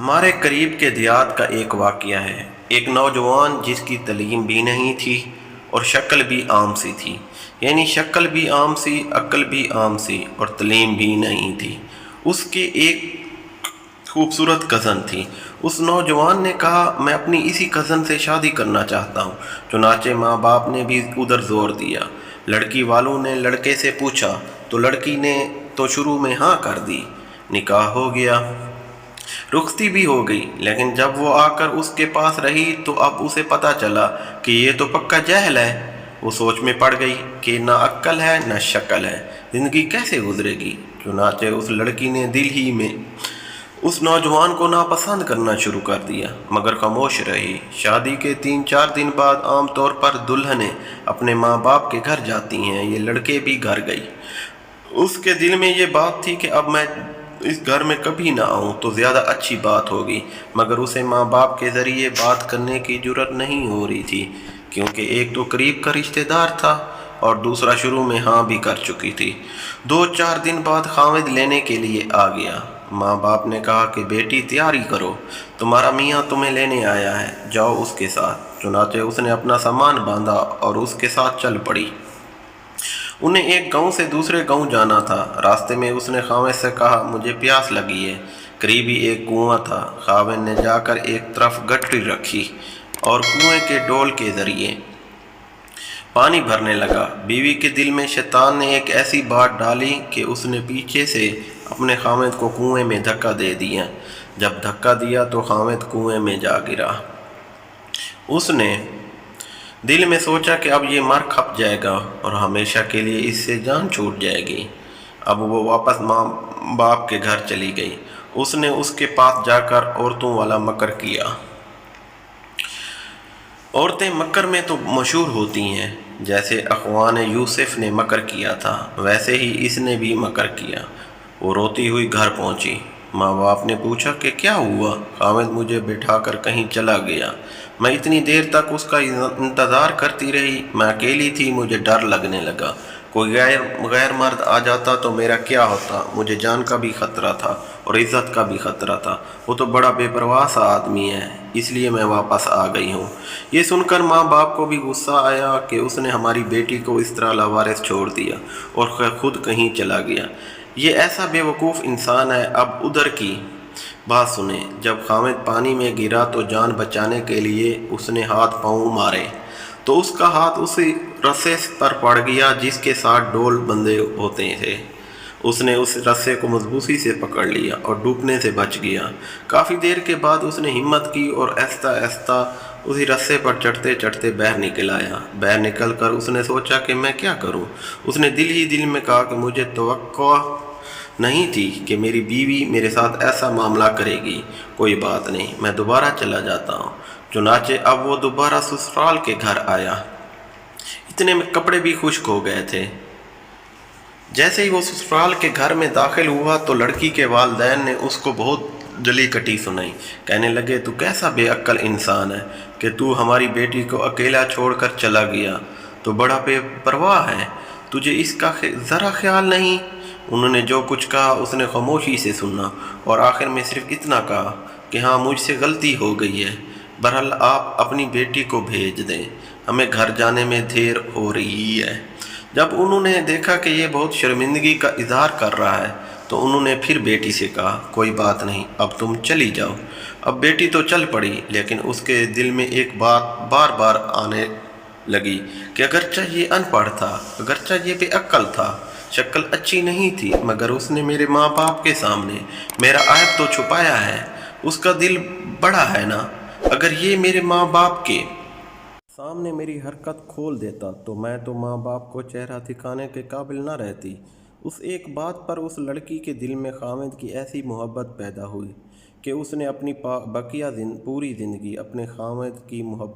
ہمارے قریب کے دیہات کا ایک واقعہ ہے۔ ایک نوجوان جس کی تعلیم بھی نہیں تھی اور شکل بھی عام سی تھی، یعنی شکل بھی عام سی، عقل بھی عام سی اور تعلیم بھی نہیں تھی۔ اس کے ایک خوبصورت کزن تھی۔ اس نوجوان نے کہا میں اپنی اسی کزن سے شادی کرنا چاہتا ہوں۔ چنانچہ ماں باپ نے بھی ادھر زور دیا۔ لڑکی والوں نے لڑکے سے پوچھا تو لڑکی نے تو شروع میں ہاں کر دی۔ نکاح ہو گیا، رخصتی بھی ہو گئی، لیکن جب وہ آ کر اس کے پاس رہی تو اب اسے پتہ چلا کہ یہ تو پکا جاہل ہے۔ وہ سوچ میں پڑ گئی کہ نہ عقل ہے نہ شکل ہے، زندگی کیسے گزرے گی۔ چنانچہ اس لڑکی نے دل ہی میں اس نوجوان کو ناپسند کرنا شروع کر دیا، مگر خاموش رہی۔ شادی کے 3-4 دن بعد عام طور پر دلہنیں اپنے ماں باپ کے گھر جاتی ہیں، یہ لڑکے بھی گھر گئی۔ اس کے دل میں یہ بات تھی کہ اب میں اس گھر میں کبھی نہ آؤں تو زیادہ اچھی بات ہوگی، مگر اسے ماں باپ کے ذریعے بات کرنے کی جرأت نہیں ہو رہی تھی، کیونکہ ایک تو قریب کا رشتہ دار تھا اور دوسرا شروع میں ہاں بھی کر چکی تھی۔ 2-4 دن بعد خاوند لینے کے لیے آ گیا۔ ماں باپ نے کہا کہ بیٹی تیاری کرو، تمہارا میاں تمہیں لینے آیا ہے، جاؤ اس کے ساتھ۔ چنانچہ اس نے اپنا سامان باندھا اور اس کے ساتھ چل پڑی۔ انہیں ایک گاؤں سے دوسرے گاؤں جانا تھا۔ راستے میں اس نے خاوند سے کہا مجھے پیاس لگی ہے۔ قریب ہی ایک کنواں تھا۔ خاوند نے جا کر ایک طرف گٹری رکھی اور کنویں کے ڈول کے ذریعے پانی بھرنے لگا۔ بیوی کے دل میں شیطان نے ایک ایسی بات ڈالی کہ اس نے پیچھے سے اپنے خاوند کو کنویں میں دھکا دے دیا۔ جب دھکا دیا تو خاوند کنویں میں جا گرا۔ اس نے دل میں سوچا کہ اب یہ مر کھپ جائے گا اور ہمیشہ کے لیے اس سے جان چھوٹ جائے گی۔ اب وہ واپس ماں باپ کے گھر چلی گئی۔ اس نے اس کے پاس جا کر عورتوں والا مکر کیا۔ عورتیں مکر میں تو مشہور ہوتی ہیں، جیسے اخوان یوسف نے مکر کیا تھا ویسے ہی اس نے بھی مکر کیا۔ وہ روتی ہوئی گھر پہنچی۔ ماں باپ نے پوچھا کہ کیا ہوا؟ خاوند مجھے بٹھا کر کہیں چلا گیا، میں اتنی دیر تک اس کا انتظار کرتی رہی، میں اکیلی تھی، مجھے ڈر لگنے لگا، کوئی غیر مرد آ جاتا تو میرا کیا ہوتا، مجھے جان کا بھی خطرہ تھا اور عزت کا بھی خطرہ تھا، وہ تو بڑا بے پرواہ سا آدمی ہے، اس لیے میں واپس آ گئی ہوں۔ یہ سن کر ماں باپ کو بھی غصہ آیا کہ اس نے ہماری بیٹی کو اس طرح لاوارث چھوڑ دیا اور خود کہیں چلا گیا، یہ ایسا بے وقوف انسان ہے۔ اب ادھر کی بات سنیں۔ جب خاوند پانی میں گرا تو جان بچانے کے لیے اس نے ہاتھ پاؤں مارے تو اس کا ہاتھ اسی رسے پر پڑ گیا جس کے ساتھ ڈول بندھے ہوتے تھے۔ اس نے اس رسے کو مضبوطی سے پکڑ لیا اور ڈوبنے سے بچ گیا۔ کافی دیر کے بعد اس نے ہمت کی اور آہستہ آہستہ اسی رسے پر چڑھتے چڑھتے باہر نکل آیا۔ باہر نکل کر اس نے سوچا کہ میں کیا کروں۔ اس نے دل ہی دل میں کہا کہ مجھے توقع نہیں تھی کہ میری بیوی میرے ساتھ ایسا معاملہ کرے گی، کوئی بات نہیں، میں دوبارہ چلا جاتا ہوں۔ چنانچہ اب وہ دوبارہ سسرال کے گھر آیا۔ اتنے میں کپڑے بھی خشک ہو گئے تھے۔ جیسے ہی وہ سسرال کے گھر میں داخل ہوا تو لڑکی کے والدین نے اس کو بہت جلی کٹی سنائی۔ کہنے لگے تو کیسا بے عقل انسان ہے کہ تو ہماری بیٹی کو اکیلا چھوڑ کر چلا گیا، تو بڑا بے پرواہ ہے، تجھے اس کا ذرا خیال نہیں۔ انہوں نے جو کچھ کہا اس نے خاموشی سے سنا اور آخر میں صرف اتنا کہا کہ ہاں مجھ سے غلطی ہو گئی ہے، بہرحال آپ اپنی بیٹی کو بھیج دیں، ہمیں گھر جانے میں دیر ہو رہی ہے۔ جب انہوں نے دیکھا کہ یہ بہت شرمندگی کا اظہار کر رہا ہے تو انہوں نے پھر بیٹی سے کہا کوئی بات نہیں، اب تم چلی جاؤ۔ اب بیٹی تو چل پڑی، لیکن اس کے دل میں ایک بات بار بار آنے لگی کہ اگرچہ یہ ان پڑھ تھا، اگرچہ یہ بے عقل تھا، شکل اچھی نہیں تھی، مگر اس نے میرے ماں باپ کے سامنے میرا عیب تو چھپایا ہے، اس کا دل بڑا ہے نا، اگر یہ میرے ماں باپ کے سامنے میری حرکت کھول دیتا تو میں تو ماں باپ کو چہرہ دکھانے کے قابل نہ رہتی۔ اس ایک بات پر اس لڑکی کے دل میں خاوند کی ایسی محبت پیدا ہوئی کہ اس نے اپنی بقیہ پوری زندگی اپنے خاوند کی محبت